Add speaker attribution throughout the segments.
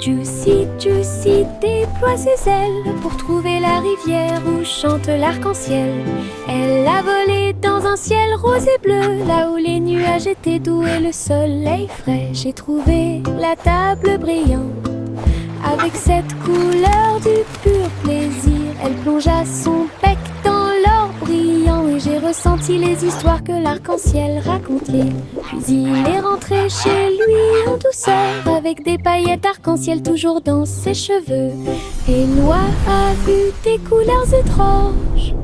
Speaker 1: Juicy, Juicy déploie ses ailes pour trouver la rivière où chante l'arc-en-ciel. Elle a volé dans un ciel rose et bleu, là où les nuages étaient doux et le soleil frais. J'ai trouvé la table brillante avec cette couleur du pur plaisir. Elle plongea son bec dans l'or brillant et j'ai ressenti les histoires que l'arc-en-ciel racontait. Puis il est rentré chez lui en douceur avec des paillettes arc-en-ciel toujours dans ses cheveux. Et Noah a vu des couleurs étranges.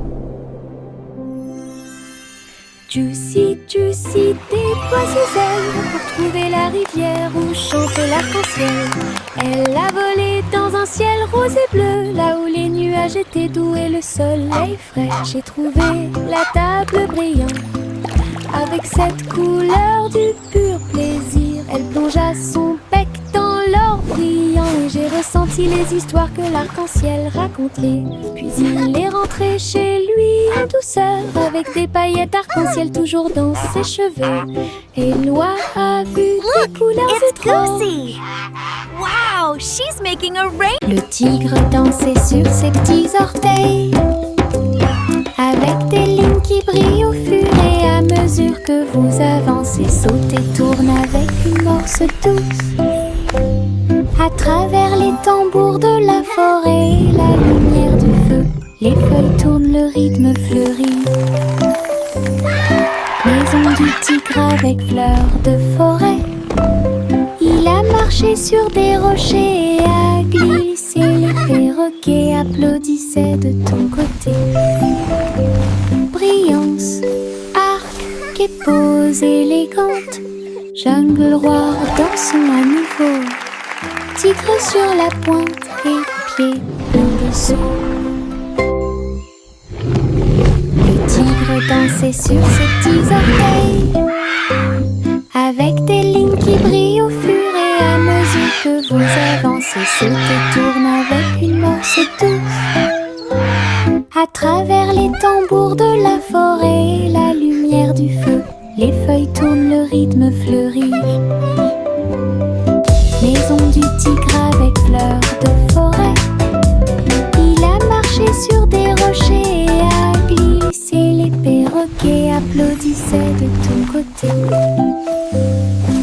Speaker 1: Juicy, Juicy déploie ses ailes pour trouver la rivière où chante l'arc-en-ciel. Elle a volé dans un ciel rose et bleu, là où les nuages étaient doux et le soleil frais. J'ai trouvé la table brillante avec cette couleur du pur plaisir. Elle plongea son bec dans l'or brillant et j'ai ressenti les histoires que l'arc-en-ciel racontait. Puis il est rentré chez lui en douceur avec des paillettes arc-en-ciel toujours dans ses cheveux. Et Noah a vu des couleurs étranges.
Speaker 2: Goosey! Wow, she's making a rain.
Speaker 1: Le tigre dansait sur ses petits orteils avec des lignes qui brillent au fur et à mesure que vous avancez. Saute et tourne avec une morse douce à travers les tambours de la forêt et la lumière du feu. Les feuilles tournent, le rythme fleurit. Maison du tigre avec fleurs de forêt. Il a marché sur des rochers et a glissé. Les perroquets applaudissaient de ton côté. Brillance, arc et pose élégante. Jungle roi dansons à nouveau. Tigre sur la pointe et pieds pleins de seaux. Le tigre dansait sur ses petits orteils avec des lignes qui brillent au fur et à mesure que vous avancez. Saute et tourne avec une morse douce à travers les tambours de la forêt et la lumière du feu. Les feuilles tournent, le rythme fleurit. Maison du tigre avec fleurs de forêt. Il a marché sur des rochers et a glissé. Les perroquets applaudissaient de ton côté.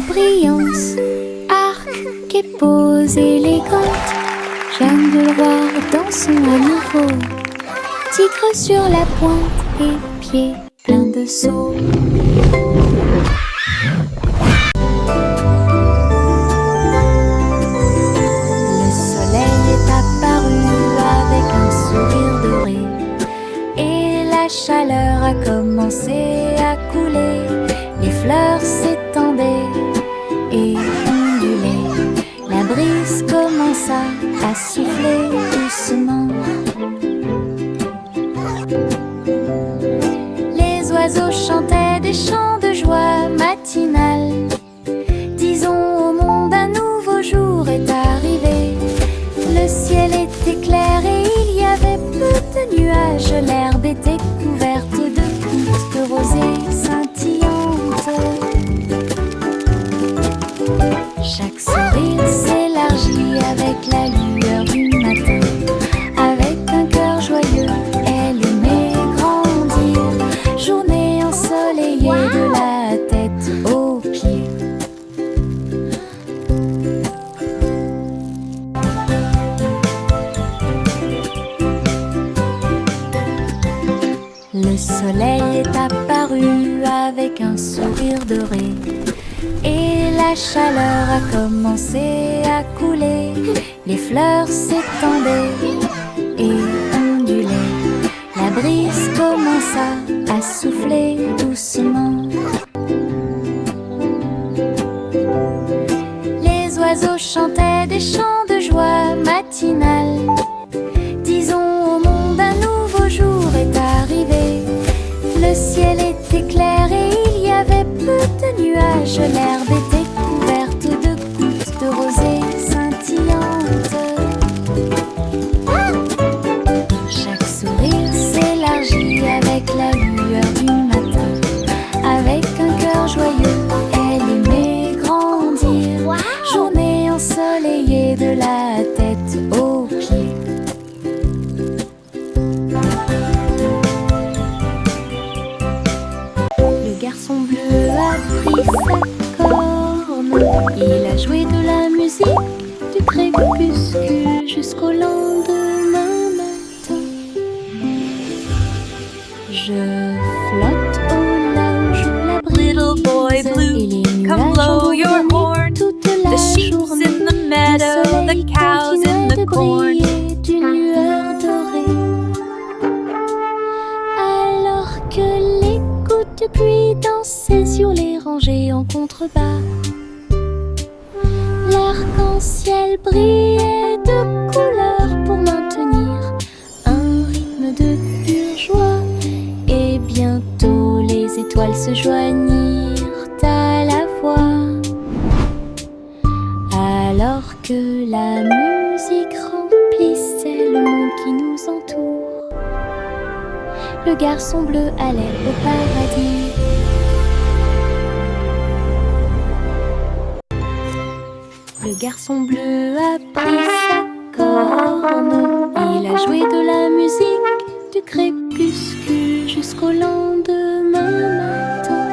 Speaker 1: Brillance, arc et pose élégante. Jungle roi dansons à nouveau. Tigre sur la pointe et pieds pleins de seaux. Le soleil est apparu avec un sourire doré et la chaleur a commencé à couler. Les fleurs s'étendaient et ondulaient. La brise commença à souffler doucement. Les oiseaux chantaient des chants de joie matinale. Disons au monde un nouveau jour est arrivé. Le ciel était clair et il y avait peu de nuages. L'herbe était couverte de gouttes de rosée scintillantes. Chaque sourire s'élargit avec la lueur du matin. Avec un cœur joyeux, elle aimait grandir. Journée ensoleillée de la tête aux pieds. Le soleil est apparu avec un sourire doré et la chaleur a commencé à couler. Les fleurs s'étendaient et ondulaient. La brise commença à souffler doucement. Les oiseaux chantaient des chants de joie matinale. Disons au monde un nouveau jour est arrivé. Le ciel était clair et il y avait peu de nuages. L'herbe était couverte de gouttes de rosée scintillantes. Chaque sourire s'élargit avec la lueur du matin. Avec un cœur joyeux, elle aimait grandir. Journée ensoleillée de la sa corne. Il a joué de la musique du crépuscule jusqu'au lendemain matin. Je flotte au là où joue la brise.
Speaker 2: Little boy blue, come blow your horn. The sheep's in the meadow, the cow's in the corn.
Speaker 1: D'une lueur dorée. Alors que les gouttes de pluie dansaient sur les rangées en contrebas, l'arc-en-ciel brillait de couleurs pour maintenir un rythme de pure joie. Et bientôt les étoiles se joignirent à la voix. Alors que la musique remplissait le monde qui nous entoure, le garçon bleu allait au paradis. Le garçon bleu a pris sa corne. Il a joué de la musique du crépuscule jusqu'au lendemain matin.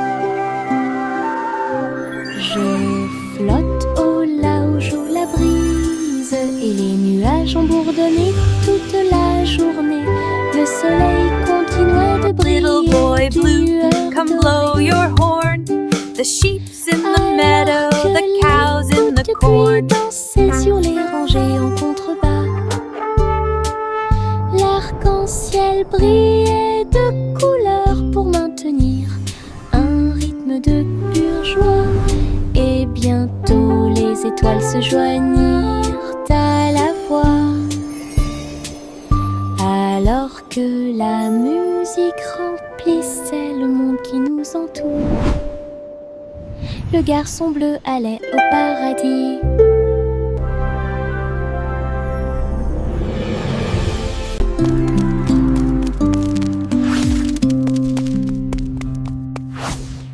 Speaker 1: Je flotte au là où joue la brise et les nuages ont bourdonné toute la journée. Le soleil continuait de briller.
Speaker 2: Little boy
Speaker 1: d'une
Speaker 2: blue,
Speaker 1: lueur
Speaker 2: come
Speaker 1: dorée.
Speaker 2: blow your horn. The sheep's in the meadow,
Speaker 1: Alors que
Speaker 2: the cow's in the
Speaker 1: les
Speaker 2: corn.
Speaker 1: gouttes de pluie dansaient sur les rangées en contrebas, l'arc-en-ciel brillait de couleurs pour maintenir un rythme de pure joie. Et bientôt les étoiles se joignirent à la voix. Alors que la musique remplissait le monde qui nous entoure, le garçon bleu allait au paradis.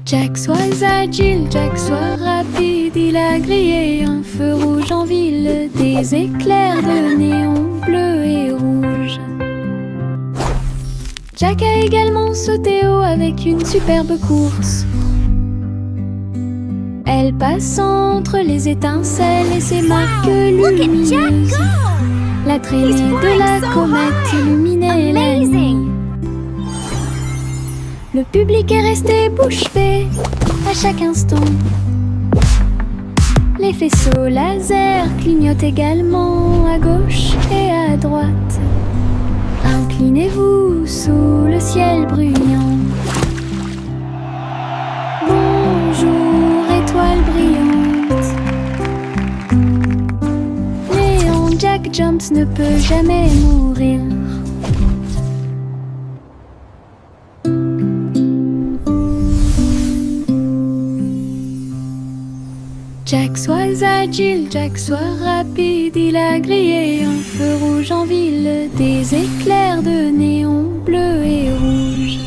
Speaker 1: Jack soit agile, Jack soit rapide, il a grillé un feu rouge en ville, des éclairs de néon bleu et rouge. Jack a également sauté haut avec une superbe course. Elle passe entre les étincelles et ses marques
Speaker 2: Look at Jack
Speaker 1: lumineuses.
Speaker 2: go!
Speaker 1: La traînée
Speaker 2: He's
Speaker 1: de
Speaker 2: flying
Speaker 1: la
Speaker 2: so
Speaker 1: comète
Speaker 2: high.
Speaker 1: illuminait la nuit.
Speaker 2: Amazing!
Speaker 1: Le public est resté bouche bée à chaque instant. Les faisceaux laser clignotent également à gauche et à droite. Inclinez-vous sous le ciel bruyant. Bonjour, étoile brillante. Léon Jack Jumps ne peut jamais mourir. Jack soit agile, Jack soit rapide, il a grillé un feu rouge en ville, des éclairs de néon bleu et rouge.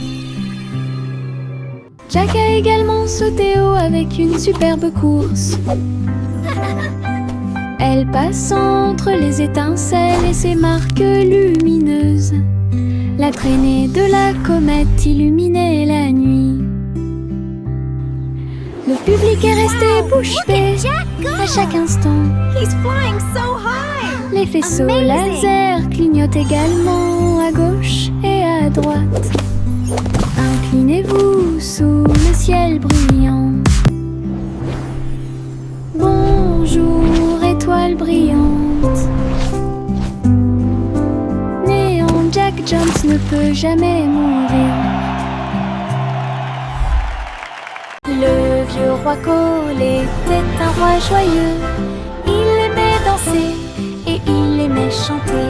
Speaker 1: Jack a également sauté haut avec une superbe course. Elle passe entre les étincelles et ses marques lumineuses. La traînée de la comète illuminait la nuit. Le public est resté bouche
Speaker 2: Look
Speaker 1: bée
Speaker 2: at Jack go!
Speaker 1: à chaque instant.
Speaker 2: He's flying so high!
Speaker 1: Les faisceaux
Speaker 2: Amazing.
Speaker 1: laser clignotent également à gauche et à droite. Inclinez-vous sous le ciel bruyant. Bonjour, étoile brillante. Néon Jack Jumps ne peut jamais mourir. Le vieux roi Cole était un roi joyeux. Il aimait danser et il aimait chanter.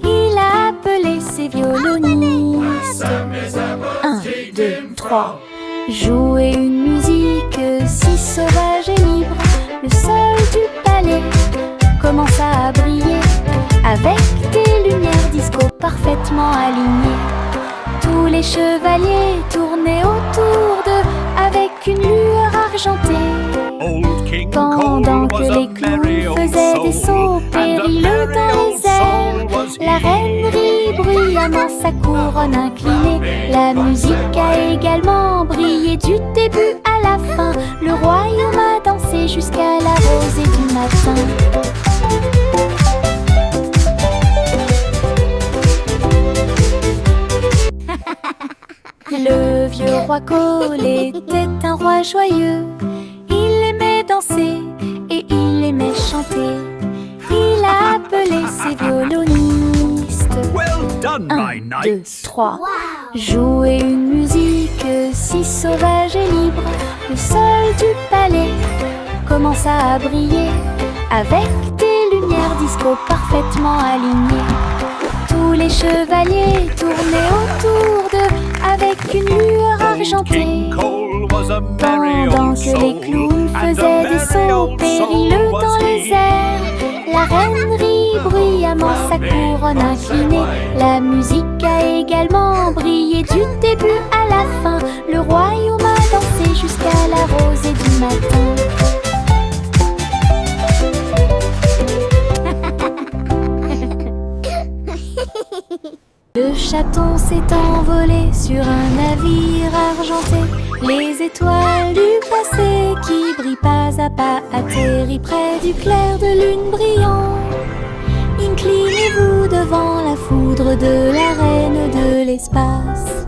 Speaker 1: Il a appelé ses violonistes. 1, 2, 3. Jouer une musique si sauvage et libre. Le sol du palais commença à briller avec des lumières disco parfaitement alignées. Tous les chevaliers tournaient autour d'eux avec une lueur argentée.
Speaker 3: Old King
Speaker 1: Pendant
Speaker 3: Cole
Speaker 1: que
Speaker 3: was
Speaker 1: les
Speaker 3: a merry
Speaker 1: clowns
Speaker 3: old
Speaker 1: faisaient des
Speaker 3: soul,
Speaker 1: sauts
Speaker 3: and a
Speaker 1: périlleux
Speaker 3: merry
Speaker 1: dans
Speaker 3: old
Speaker 1: les airs,
Speaker 3: soul was
Speaker 1: la
Speaker 3: he.
Speaker 1: reine rit bruyamment sa couronne inclinée. La musique a également brillé du début à la fin. Le roi Cole était un roi joyeux. Il aimait danser et il aimait chanter. Il a appelé ses violonistes.
Speaker 3: Well done, my
Speaker 1: 1, 2,
Speaker 3: knights.
Speaker 1: 3. Jouer une musique si sauvage et libre. Le sol du palais commença à briller avec des lumières disco parfaitement alignées. Tous les chevaliers tournaient autour d'eux avec une lueur argentée.
Speaker 3: King Cole was a merry
Speaker 1: Pendant
Speaker 3: old
Speaker 1: que
Speaker 3: soul,
Speaker 1: les clowns
Speaker 3: and a
Speaker 1: faisaient des
Speaker 3: merry
Speaker 1: sauts
Speaker 3: old
Speaker 1: périlleux
Speaker 3: soul
Speaker 1: dans
Speaker 3: was
Speaker 1: les
Speaker 3: he.
Speaker 1: airs, la reine rit bruyamment sa couronne inclinée. La musique a également brillé du début à la fin. Le royaume a dansé jusqu'à la rosée du matin. Le chaton s'est envolé sur un navire argenté. Les étoiles du passé qui brillent pas à pas atterrissent près du clair de lune brillant. Inclinez-vous devant la foudre de la reine de l'espace.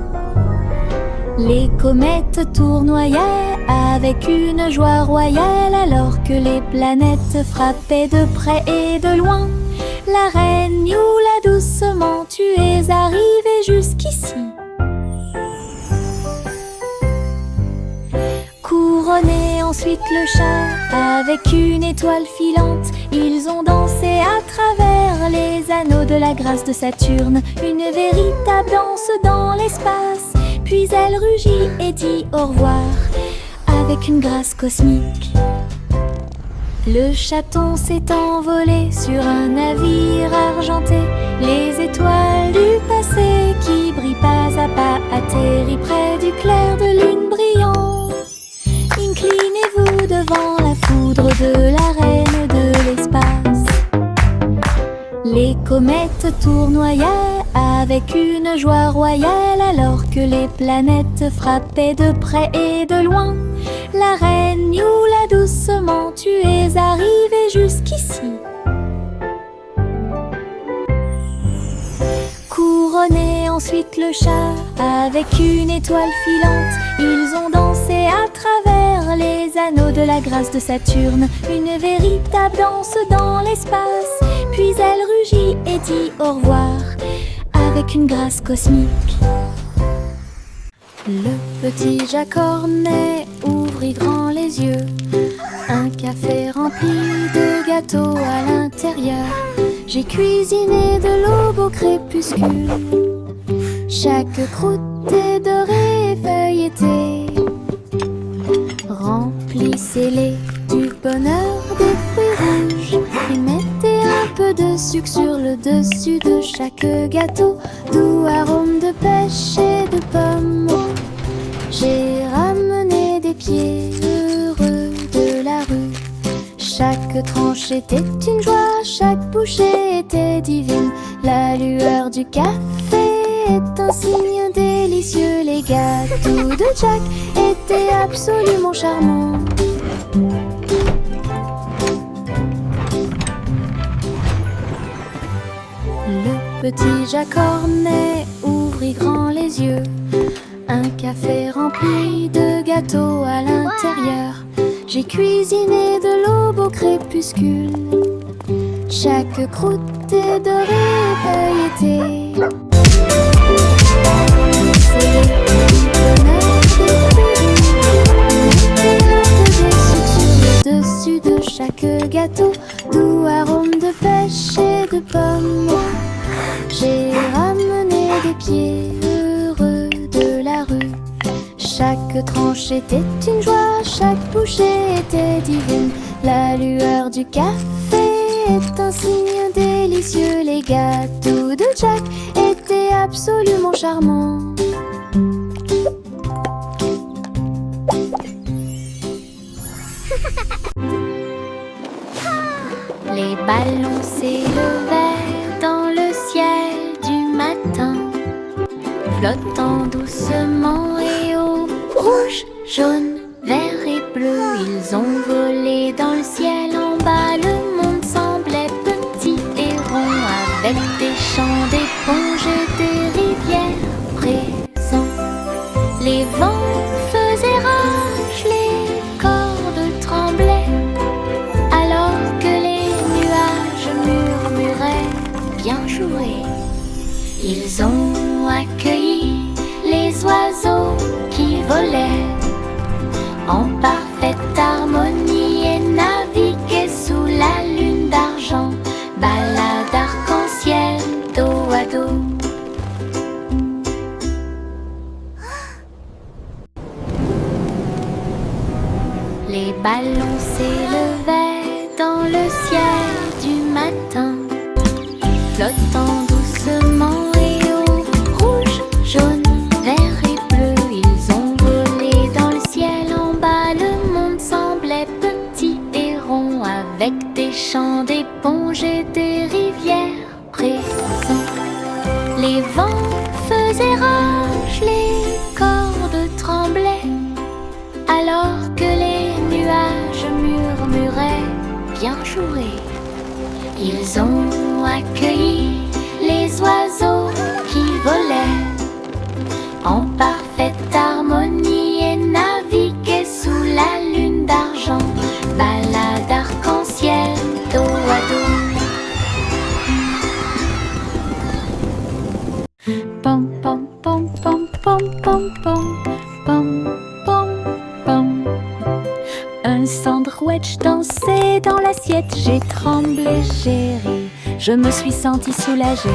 Speaker 1: Les comètes tournoyaient avec une joie royale alors que les planètes frappaient de près et de loin. La reine Youla doucement, tu es arrivée jusqu'ici. Couronné ensuite le chat avec une étoile filante. Ils ont dansé à travers les anneaux de la grâce de Saturne. Une véritable danse dans l'espace. Puis elle rugit et dit au revoir avec une grâce cosmique. Le chaton s'est envolé sur un navire argenté. Les étoiles du passé qui brillent pas à pas atterrissent près du clair de lune brillant. Inclinez-vous devant la foudre de la reine de l'espace. Les comètes tournoyaient avec une joie royale alors que les planètes frappaient de près et de loin. La reine Youla doucement, tu es arrivée jusqu'ici. Couronné ensuite le chat avec une étoile filante. Ils ont dansé à travers les anneaux de la grâce de Saturne. Une véritable danse dans l'espace. Puis elle rugit et dit au revoir avec une grâce cosmique. Le petit Jacques Cornet ouvrit grand les yeux. Un café rempli de gâteaux à l'intérieur. J'ai cuisiné de l'aube au crépuscule. Chaque croûte est dorée et feuilletée. Remplissez-les du bonheur des fruits rouges. Et mettez un peu de sucre sur le dessus de chaque gâteau. Doux arôme de pêche et de pommes. J'ai ramené des pieds heureux de la rue. Chaque tranche était une joie, chaque bouchée était divine. La lueur du café est un signe délicieux. Les gâteaux de Jack étaient absolument charmants. Le petit Jacques Cornet ouvrit grand les yeux. Un café rempli de gâteaux à l'intérieur. J'ai cuisiné de l'aube au crépuscule. Chaque croûte est dorée et feuilletée. C'est le bonheur des fruits. Dessus de chaque gâteau, doux arôme de pêche et de pommes. J'ai ramené des pieds heureux de la rue. Chaque tranche était une joie, chaque bouchée était divine. La lueur du café est un signe délicieux. Les gâteaux de Jack étaient absolument charmants. Les ballons s'élevèrent dans le ciel du matin, flottant doucement et haut. Rouge, jaune, vert et bleu, ils ont volé dans le ciel. En bas, le monde semblait petit et rond, avec des champs d'éponges et des rivières présents. Les vents Ils ont accueilli les oiseaux qui volaient en parfaite harmonie et naviguaient sous la lune d'argent, balade arc-en-ciel dos à dos. Les ballons s'élevaient dans le ciel du matin, flottant doucement et au rouge, jaune, vert et bleu. Ils ont volé dans le ciel en bas, le monde semblait petit et rond, avec des champs d'éponges et des rivières présents. Les vents faisaient rage, les cordes tremblaient, alors que les nuages murmuraient bien joué. Ils ont accueilli les oiseaux qui volaient en parfaite harmonie et naviguaient sous la lune d'argent, balade arc-en-ciel dos à dos. Pom pom pom pom pom pom pom pom pom pom. Un sandwich dansait dans l'assiette, j'ai tremblé, j'ai ri, je me suis sentie soulagée.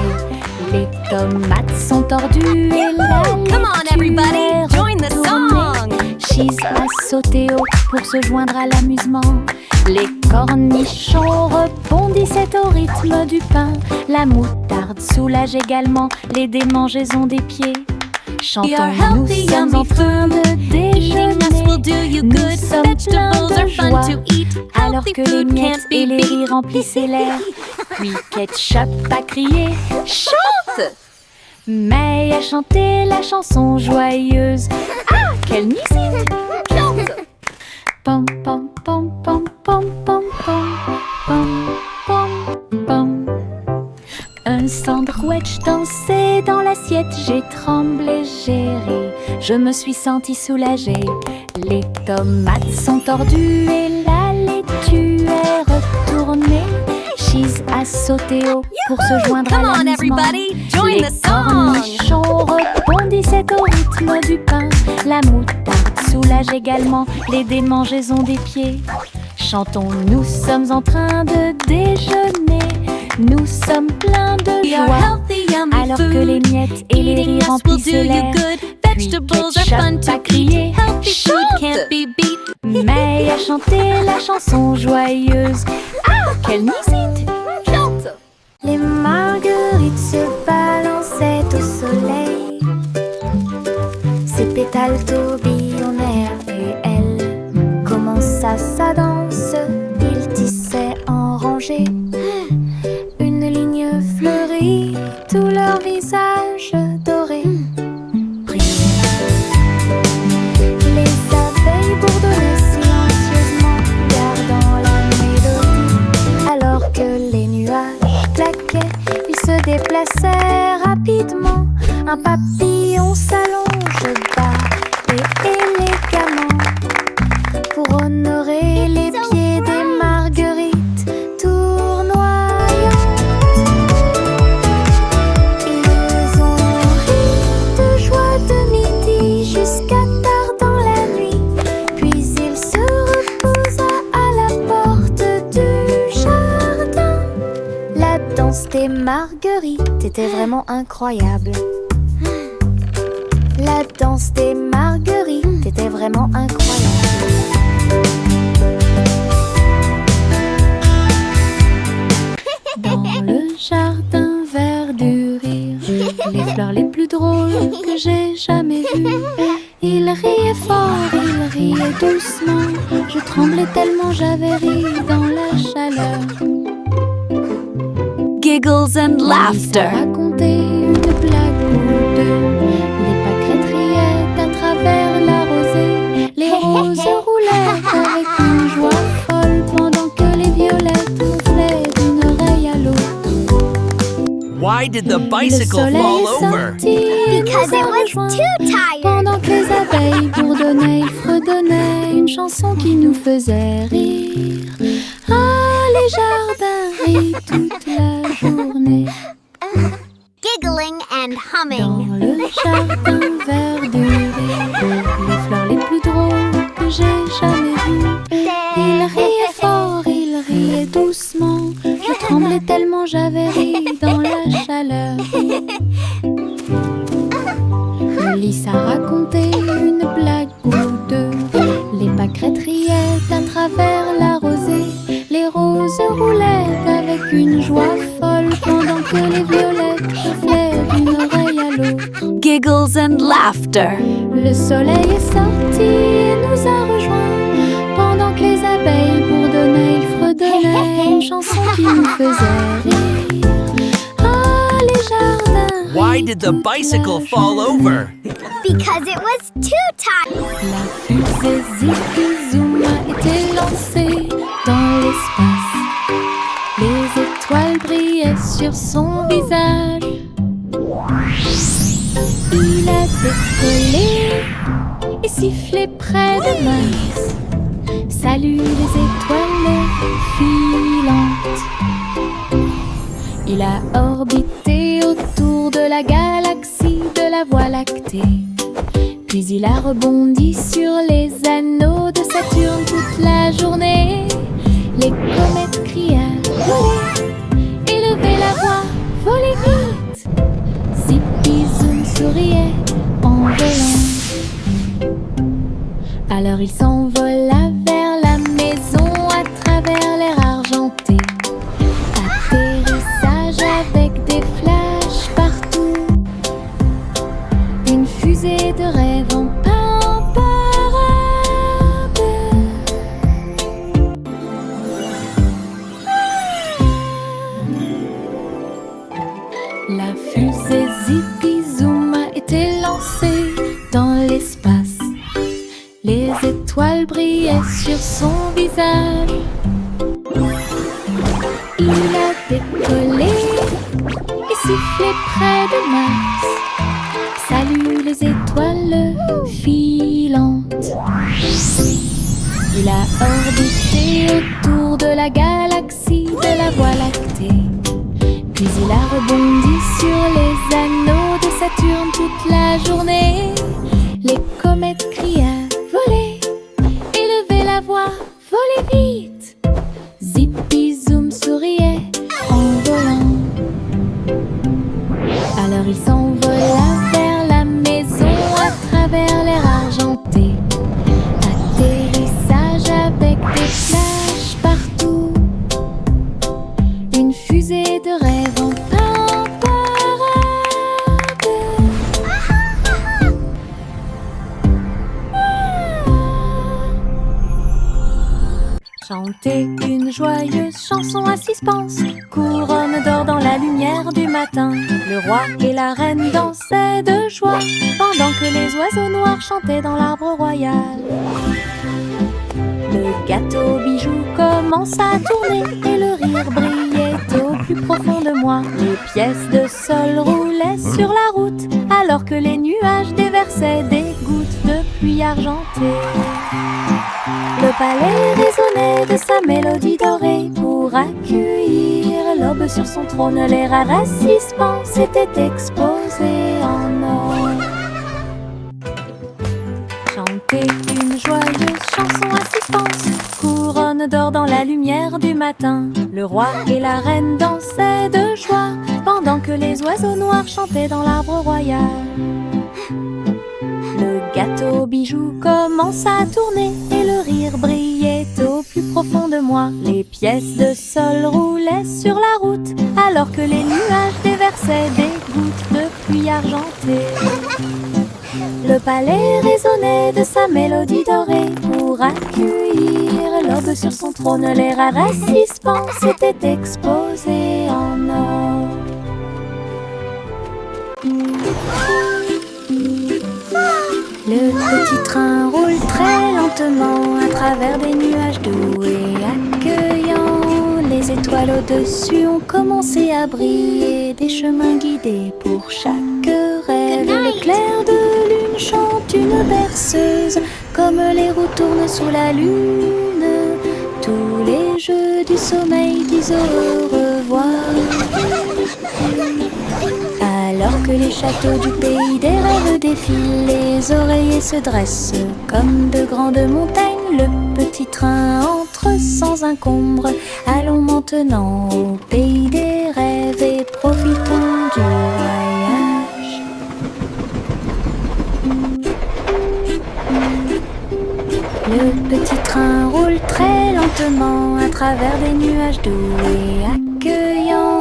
Speaker 1: Les tomates sont tordues et la
Speaker 2: Come on, everybody, join the song.
Speaker 1: Cheese a sauté haut pour se joindre à l'amusement. Les cornichons rebondissaient au rythme du pain. La moutarde soulage également les démangeaisons des pieds. Chantons, nous sommes en train de déjeuner. Nous sommes pleins de joie, alors que les miettes et les rires remplissaient l'air. Puis Ketchup a crié « Chante !» May a chanté la chanson joyeuse. Ah, quelle musique! Chante! Pom pom pom pom pom pom pom pom pom pom. Un sandwich dansait dans l'assiette, j'ai tremblé, j'ai ri, je me suis sentie soulagée. Les tomates sont tordues et la laitue est retournée. Cheese a sauté haut pour se joindre à l'amusement. Les cornichons rebondissaient au rythme du pain. La moutarde soulage également les démangeaisons des pieds. Chantons, nous sommes en train de déjeuner. Nous sommes pleins de joie, alors que les miettes et les rires remplissaient l'air. Puis Ketchup a crié « Chante !» May a chanté la chanson joyeuse. Ah, quelle musique! Chante! Les marguerites se balançaient au soleil. Ses pétales tourbillonnèrent et elle commença sa danse. Ils tissaient en rangée une ligne fleurie, tout leur visage doré brille. Les abeilles bourdonnaient silencieusement, gardant la mélodie, alors que les nuages claquaient, ils se déplaçaient rapidement. Un papillon s'allonge bas et élégamment pour honorer les pieds des marguerites tournoyantes. Ils ont ri de joie de midi jusqu'à tard dans la nuit, puis il se reposa à la porte du jardin. La danse des marguerites était vraiment incroyable. La danse des marguerites était vraiment incroyable. Dans le jardin vert du rire, les fleurs les plus drôles que j'ai jamais vues. Il riait fort, il riait doucement. Je tremblais tellement j'avais ri dans la chaleur.
Speaker 2: Giggles and laughter.
Speaker 1: Raconter une blague ou deux. Les pâquerettes riaient à travers la rosée. Les roses roulaient avec une joie folle pendant que les violettes gonflaient d'une oreille à l'autre.
Speaker 3: Why did the
Speaker 1: Le
Speaker 3: bicycle
Speaker 1: soleil
Speaker 3: fall
Speaker 1: est
Speaker 3: over?
Speaker 1: sorti,
Speaker 4: Because it was
Speaker 1: rejoint.
Speaker 4: too tired.
Speaker 1: Pendant que les abeilles bourdonnaient, ils fredonnaient une chanson qui nous faisait rire. Ah, les jardins rient toute la journée.
Speaker 4: Giggling and
Speaker 1: Dans le jardin verduré, les fleurs les plus drôles que j'ai jamais vues. Il riait fort, il riait doucement. Je tremblais tellement j'avais ri dans la chaleur. Le lys a raconté une blague ou deux. Les pâquerettes riaient à travers la rosée. Les roses roulaient avec une joie folle pendant que les violettes soufflaient d'une oreille à l'autre.
Speaker 2: Giggles and laughter.
Speaker 1: Le soleil est sorti et nous a rejoints pendant que les abeilles bourdonnaient, ils fredonnaient une chanson qui nous faisait rire. Ah, les jardins.
Speaker 3: Why did the bicycle fall over?
Speaker 4: Because it was too tight.
Speaker 1: La fusée Zippy Zoom a été lancée dans l'espace. Les étoiles brillaient sur son visage. Il a décollé et sifflé près de Mars. Salut les étoiles filantes. Il a orbité autour de la galaxie de la Voie lactée. Puis il a rebondi sur les anneaux de Saturne toute la journée. Les comètes criaient « Volez !» Élevez la voix, volez vite. Zippy Zoom souriait en volant. Alors il s'envola vers la maison à travers l'air argenté. Atterrissage avec des flashs partout. Une fusée de rêve en parade. La fusée Zippy Zoom a été lancée dans l'espace. Les étoiles brillaient sur son visage. Il a décollé et sifflé près de Mars. Salut les étoiles filantes. Il a orbité autour de la galaxie de la Voie lactée. Puis il a rebondi sur les anneaux de Saturne toute la journée. Les comètes criaient « Volez !» Élevez la voix, volez vite. Zippy Zoom souriait en volant. Alors il s'envola vers la maison à travers l'air argenté. Atterrissage avec des flashs partout. Une fusée de rêve en parade. Chanter une joyeuse chanson à suspense. Couronne d'or dans la lumière du matin. Le roi et la reine dansaient de joie pendant que les oiseaux noirs chantaient dans l'arbre royal. Le gâteau bijou commença à tourner et le rire brillait au plus profond de moi. Les pièces de sol roulaient sur la route alors que les nuages déversaient des gouttes de pluie argentée. Le palais résonnait de sa mélodie dorée pour accueillir l'aube sur son trône. Les rares assistants s'étaient exposés en or. Chanter une joyeuse chanson à suspense. Couronne d'or dans la lumière du matin. Le roi et la reine dansaient de joie pendant que les oiseaux noirs chantaient dans l'arbre royal. Le gâteau bijou commença à tourner et le rire brillait au plus profond de moi. Les pièces de sol roulaient sur la route alors que les nuages déversaient des gouttes de pluie argentée. Le palais résonnait de sa mélodie dorée pour accueillir l'aube sur son trône. Les rares assistants s'étaient exposés en or. Le petit train roule très lentement à travers des nuages doux et accueillants. Les étoiles au-dessus ont commencé à briller, des chemins guidés pour chaque rêve. Le clair de lune chante une berceuse, comme les roues tournent sous la lune. Tous les jeux du sommeil disent au revoir. Alors que que les châteaux du pays des rêves défilent, les oreillers se dressent comme de grandes montagnes. Le petit train entre sans encombre. Allons maintenant au pays des rêves et profitons du voyage. Le petit train roule très lentement à travers des nuages doux et accueillants.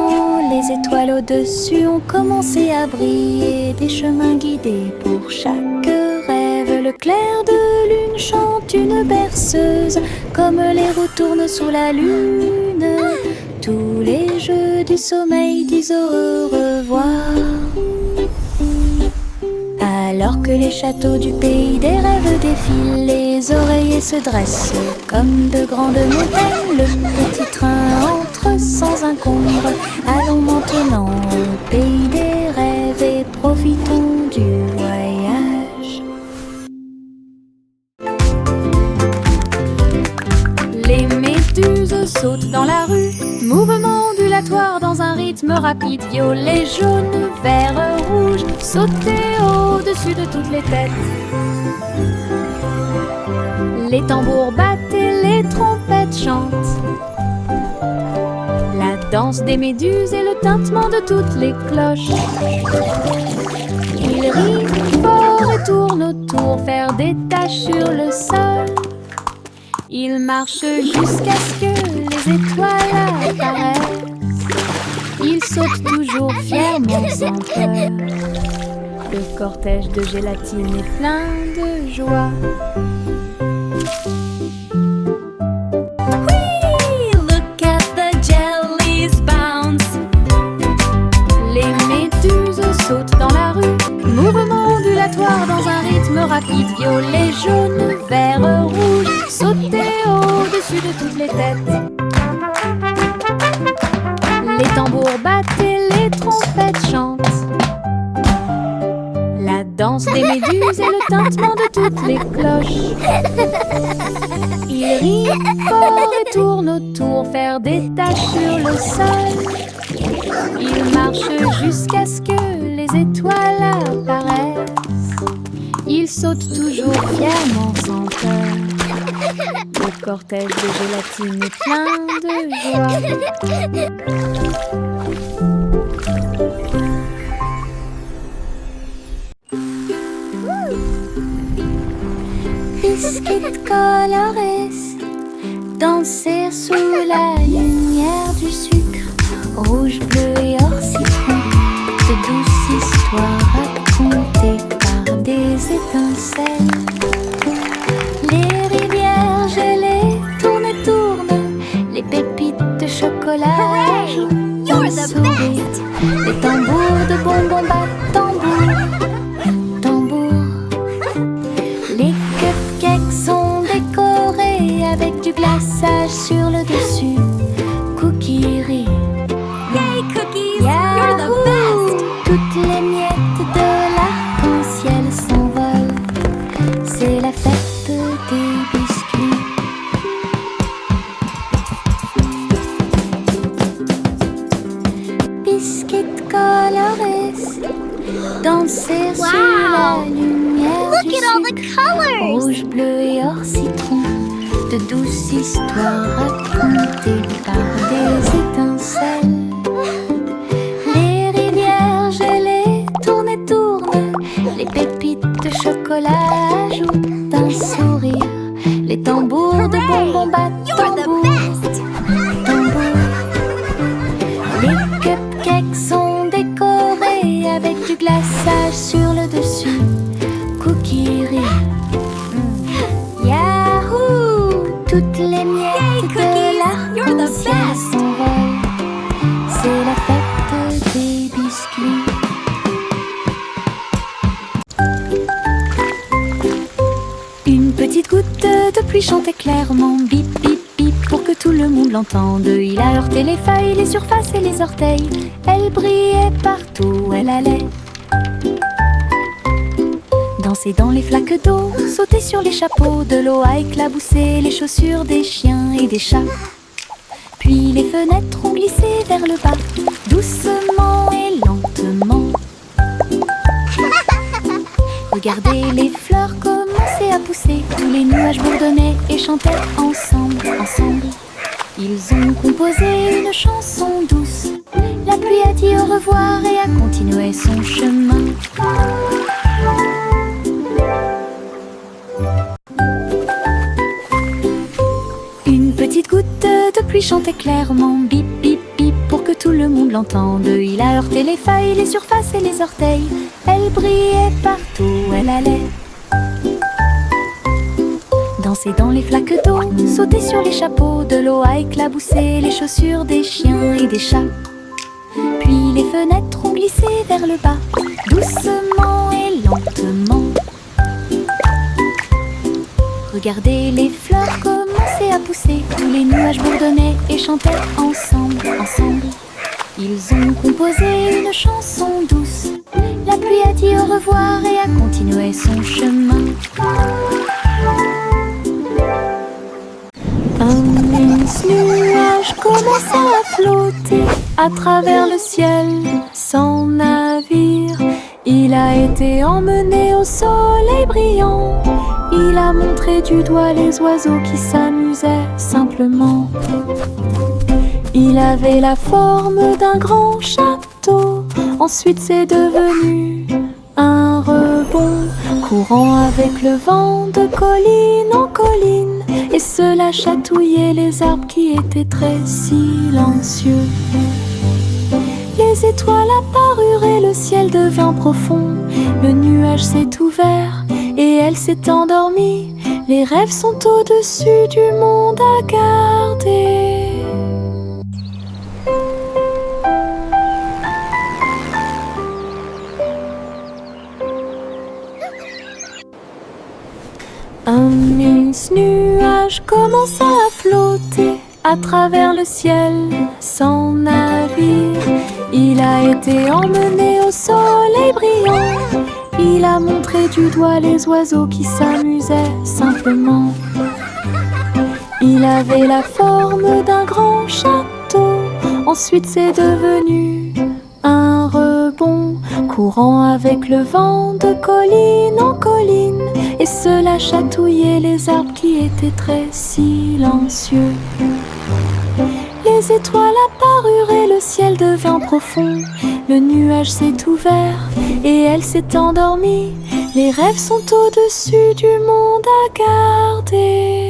Speaker 1: Les étoiles au-dessus ont commencé à briller, des chemins guidés pour chaque rêve. Le clair de lune chante une berceuse, comme les roues tournent sous la lune. Tous les jeux du sommeil disent au revoir. Alors que les châteaux du pays des rêves défilent, les oreillers se dressent comme de grandes montagnes. Le petit train entre sans encombre. Allons maintenant au pays des rêves et profitons du voyage. Les méduses sautent dans la rue, mouvement ondulatoire dans un rythme rapide. Violet, jaune, vert, rouge, sauter au-dessus de toutes les têtes. Les tambours battent et les trompettes chantent. La danse des méduses et le tintement de toutes les cloches. Ils rient fort et tournent autour, faire des taches sur le sol. Ils marchent jusqu'à ce que les étoiles apparaissent. Ils sautent toujours fièrement sans peur. Le cortège de gélatine est plein de joie.
Speaker 2: Whee! Look at the jellies bounce.
Speaker 1: Les méduses sautent dans la rue, mouvement ondulatoire dans un rythme rapide. Violet, jaune, vert, rouge, sauter au-dessus de toutes les têtes. Les tambours battent et les trompettes chantent. La danse des méduses et le tintement de toutes les cloches. Ils rient fort et tournent autour, faire des taches sur le sol. Ils marchent jusqu'à ce que les étoiles apparaissent. Ils sautent toujours fièrement sans peur. Le cortège de gélatine est plein de joie. Biscuits colorés danser sous la lumière du sucre. Rouge, bleu et or citron, de douces histoires racontées par des étincelles. Les rivières gelées tournent et tournent, les pépites de chocolat jouent
Speaker 4: You're
Speaker 1: un
Speaker 4: the
Speaker 1: sourire. Les tambours de bonbons battent tambour, tambour. Les cupcakes sont décorés avec du glaçage sur le dessus. Cookies rient.
Speaker 2: Yay, cookies! You're the
Speaker 1: Yahoo!
Speaker 2: best!
Speaker 1: Toutes les miettes de l'arc-en-ciel s'envolent. C'est la fête des biscuits. Biscuits colorés danser
Speaker 4: Wow!
Speaker 1: sous la lumière
Speaker 4: Look
Speaker 1: du
Speaker 4: at all the
Speaker 1: sucre.
Speaker 4: colors!
Speaker 1: Rouge, bleu et or citron, de douces histoires racontées par des étincelles. Les rivières gelées tournent et tournent, les pépites de chocolat ajoutent un sourire. Les tambours de bonbons battent
Speaker 4: You're the
Speaker 1: tambour,
Speaker 4: best!
Speaker 1: tambour. Les cupcakes sont décorés avec du glaçage sur le dessus. Cookies rient. Yahoo! Toutes les miettes de
Speaker 2: You're the
Speaker 1: l'arc-en-ciel
Speaker 2: best!
Speaker 1: s'envolent. C'est la fête des biscuits. Une petite goutte de pluie chantait clairement, bip bip bip, pour que tout le monde l'entende. Il a heurté les feuilles, les surfaces et les orteils. Elle brillait partout où elle allait. Danser dans les flaques d'eau, sauter sur les chapeaux, de l'eau a éclaboussé les chaussures des chiens et des chats. Puis les fenêtres ont glissé vers le bas, doucement et lentement. Regardez les fleurs commencer à pousser. Tous les nuages bourdonnaient et chantaient ensemble, ensemble. Ils ont composé une chanson douce. La pluie a dit au revoir et a continué son chemin. Une petite goutte de pluie chantait clairement, bip bip bip, pour que tout le monde l'entende. Il a heurté les feuilles, les surfaces et les orteils. Elle brillait partout où elle allait. Danser dans les flaques d'eau, sauter sur les chapeaux. De l'eau a éclaboussé les chaussures des chiens et des chats. Puis les fenêtres ont glissé vers le bas, doucement et lentement. Regardez les fleurs commencer à pousser. Tous les nuages bourdonnaient et chantaient ensemble, ensemble. Ils ont composé une chanson douce. La pluie a dit au revoir et a continué son chemin. Un mince nuage commença à flotter à travers le ciel sans navire. Il a été emmené au soleil brillant. Il a montré du doigt les oiseaux qui s'amusaient simplement. Il avait la forme d'un grand château. Ensuite c'est devenu un rebond, courant avec le vent de colline en colline. Et cela chatouillait les arbres qui étaient très silencieux. Les étoiles apparurent et le ciel devint profond. Le nuage s'est ouvert et elle s'est endormie. Les rêves sont au-dessus du monde à garder. Un mince nuage commença à flotter à travers le ciel sans navire. Il a été emmené au soleil brillant. Il a montré du doigt les oiseaux qui s'amusaient simplement. Il avait la forme d'un grand château. Ensuite c'est devenu un rebond, courant avec le vent de colline en colline. Et cela chatouillait les arbres qui étaient très silencieux. Les étoiles apparurent et le ciel devint profond. Le nuage s'est ouvert et elle s'est endormie. Les rêves sont au-dessus du monde à garder.